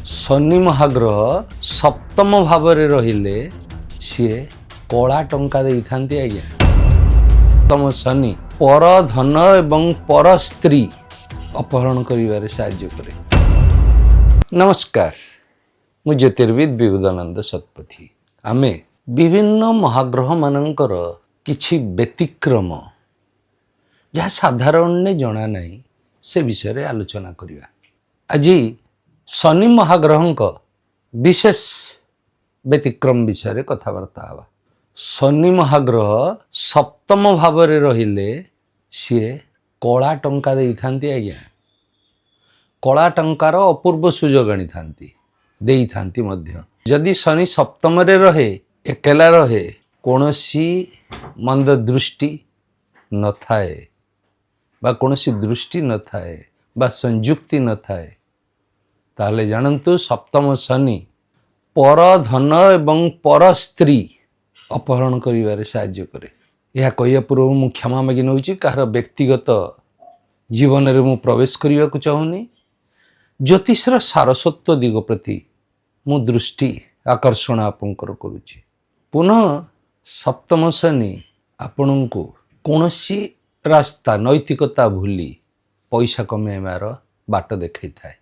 शनि महाग्रह सप्तम भाव रे रहिले सी कला टंका दे थांती आज्ञा। सप्तम शनि पर धन एवं पर स्त्री अपहरण करिवारे साहाय्य करे। नमस्कार, मु ज्योतिर्विद विबुधानंद सतपथी। आमे विभिन्न महाग्रह मानकर किछि व्यतिक्रम जहाँ साधारण ने जना नहीं से विषय रे आलोचना करिवा। आज शनि महाग्रह विशेष व्यतिक्रम विषय कथबार्ता हवा। शनि महाग्रह सप्तम भाव रे रहिले सी कला टंका दे थांती आज्ञा। कला टंकार अपूर्व सुजोग आनी थांती दे थांती मध्य। जदि शनि सप्तम रे रहे एकेला रहे कोनोसी मंद दृष्टि न थाए बा कोनोसी दृष्टि न थाए बा संयुक्ति न थाए ताहले जानन्तु सप्तम शनि पर धन एवं पर स्त्री अपहरण करिवारे साहाय्य करे। यह कहिया पूर्व मु क्षमा मागी नउची कार व्यक्तिगत जीवन रे मु प्रवेश करिया को चाहुनी। ज्योतिषर सारस्वत दिग प्रति मु दृष्टि आकर्षण आपनकर करूची। पुनः सप्तम शनि आपनଙ୍କୁ कोनोसी रास्ता नैतिकता भूली पैसा कमेबार बाट देखै थाए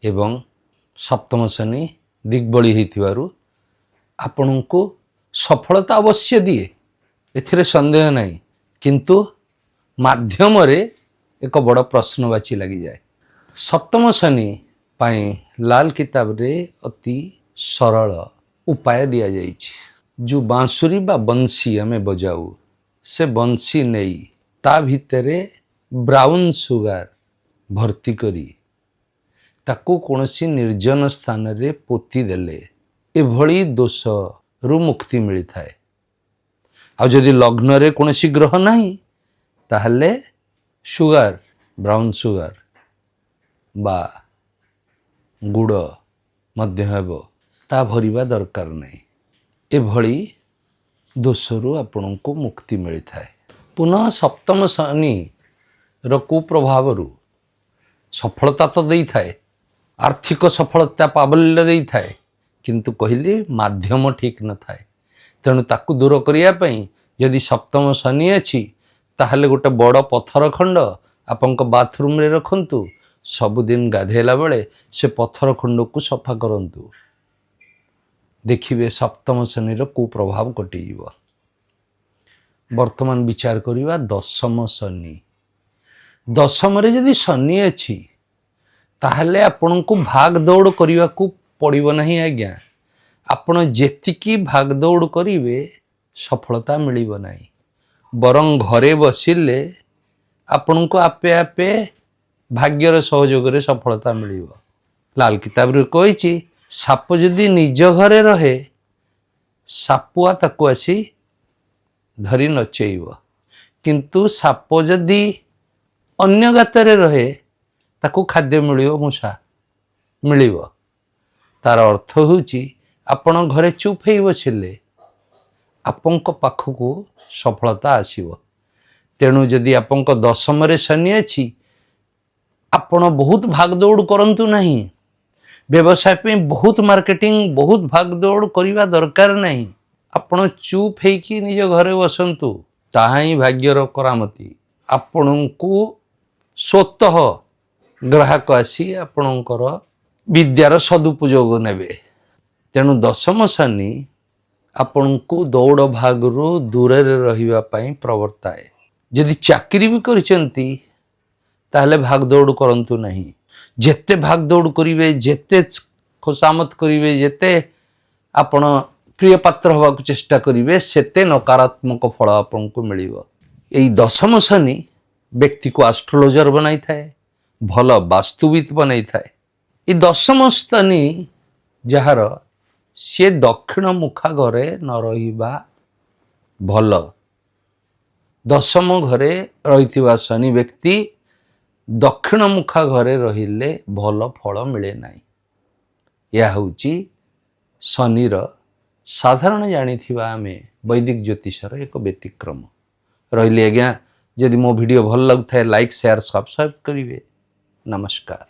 एवं सप्तम शनि दिग्बली होइथिबारु आपनଙ୍କୁ सफलता अवश्य दिए, एथिरे संदेह नहीं, किंतु माध्यम रे एक बड़ प्रश्नवाची लगी जाए। सप्तम शनि पाई लाल किताब रे अति सरल उपाय दिया जाइछि। जो बांसुरी बा बंसी हमें बजाऊ से बंसी नहीं ता भितरे ब्राउन सुगार भर्ती करी ताकू कोनोसी निर्जन स्थान रे पोती देले एभली दोष रु मुक्ति मिली थाए। आ जदि लग्न रे कोनोसी ग्रह नहीं ताहले सुगार ब्राउन सुगार बा गुड़ मध्य हेबो ता भरिबा दरकार नहीं। एभली दोषरु आपनଙ୍କୁ मुक्ति मिली थाए। पुनः सप्तम शनि रो कुप्रभावरु सफलता तो देई थाए, आर्थिक सफलता पाबल्य देई थाए, किंतु कहली माध्यम ठीक न थाए। तेणु ताकू दूर करिया पई यदि सप्तम शनि अछि ताहले गोटे बड़ पत्थर खंड आपनक बाथरूम रे रखंतु। सबुदिन गाधेला बेले से पत्थर खंड को सफा करंतु, देखिए सप्तम शनि रो कुप्रभाव कटि जीव। वर्तमान विचार करिवा दशम शनि। दशम रे यदि शनि अछि ताहले आपनକୁ भाग दौड़ करिवा को पड़िबो नहीं आज्ञा। आपण जेतिकी भाग दौड़ करिवे सफलता मिलिबो नहीं, बरं घरे बसिले आपनକୁ आपे आपे भाग्यर सहयोग रे सफलता मिलिबो। लाल किताब रे कहिछि साप जदि निज घरे रहे सापुआ ताकू आसी धरी नचेइबो, किंतु साप जदि अन्य गाତରେ रहे ताकू खाद्य मिलिबो, मूषा मिलिबो। तार अर्थ होउची आपण घरे चुप हेइ बसिले आपनक पाखकू सफलता आसीबो। तेणु जदि आपनक दशम रे शनि अछि आपण बहुत भागदौड़ करंतु नहीं। व्यवसाय पे बहुत मार्केटिंग बहुत भागदौड़ करिवा दरकार नहीं। आपण चुप हेइकी निज घरे बसंतु, ताहा ही भाग्यर करामती। आपनଙ୍କୁ स्वतः ग्राहक आसी आपणकर विद्यार सदुपयोग नेबे। तेणु दशम शनि आपनଙ୍କୁ दौड़ भागरू दूर रहिबा पई प्रवर्ताए। यदि चाकरी भी करिसेंती ताहले भागदौड़ करंतु नहीं। जेते भागदौड़ करिवे, जेते खुशामत करिवे, जेते आपण प्रिय पात्र होबा को चेष्टा करिवे सेते नकारात्मक फल आपनଙ୍କୁ मिलिबो। एई दशम शनि व्यक्ति को एस्ट्रोलॉजर बनाई थाए, भल वास्तुविद बनाई थाए। ये दशम शनि जहार से दक्षिण मुखा घरे न रहिबा भल। दशम घरे रहिथिबा शनि व्यक्ति दक्षिण मुखा घरे रहिले भल फल मिले नाही। यह होची शनिर साधारण जानिथिबा आमे वैदिक ज्योतिषर एक व्यतिक्रम। रहिले आज्ञा, यदि मो वीडियो भल लगुଥାଏ लाइक शेयर सब्सक्राइब करिवे। नमस्कार।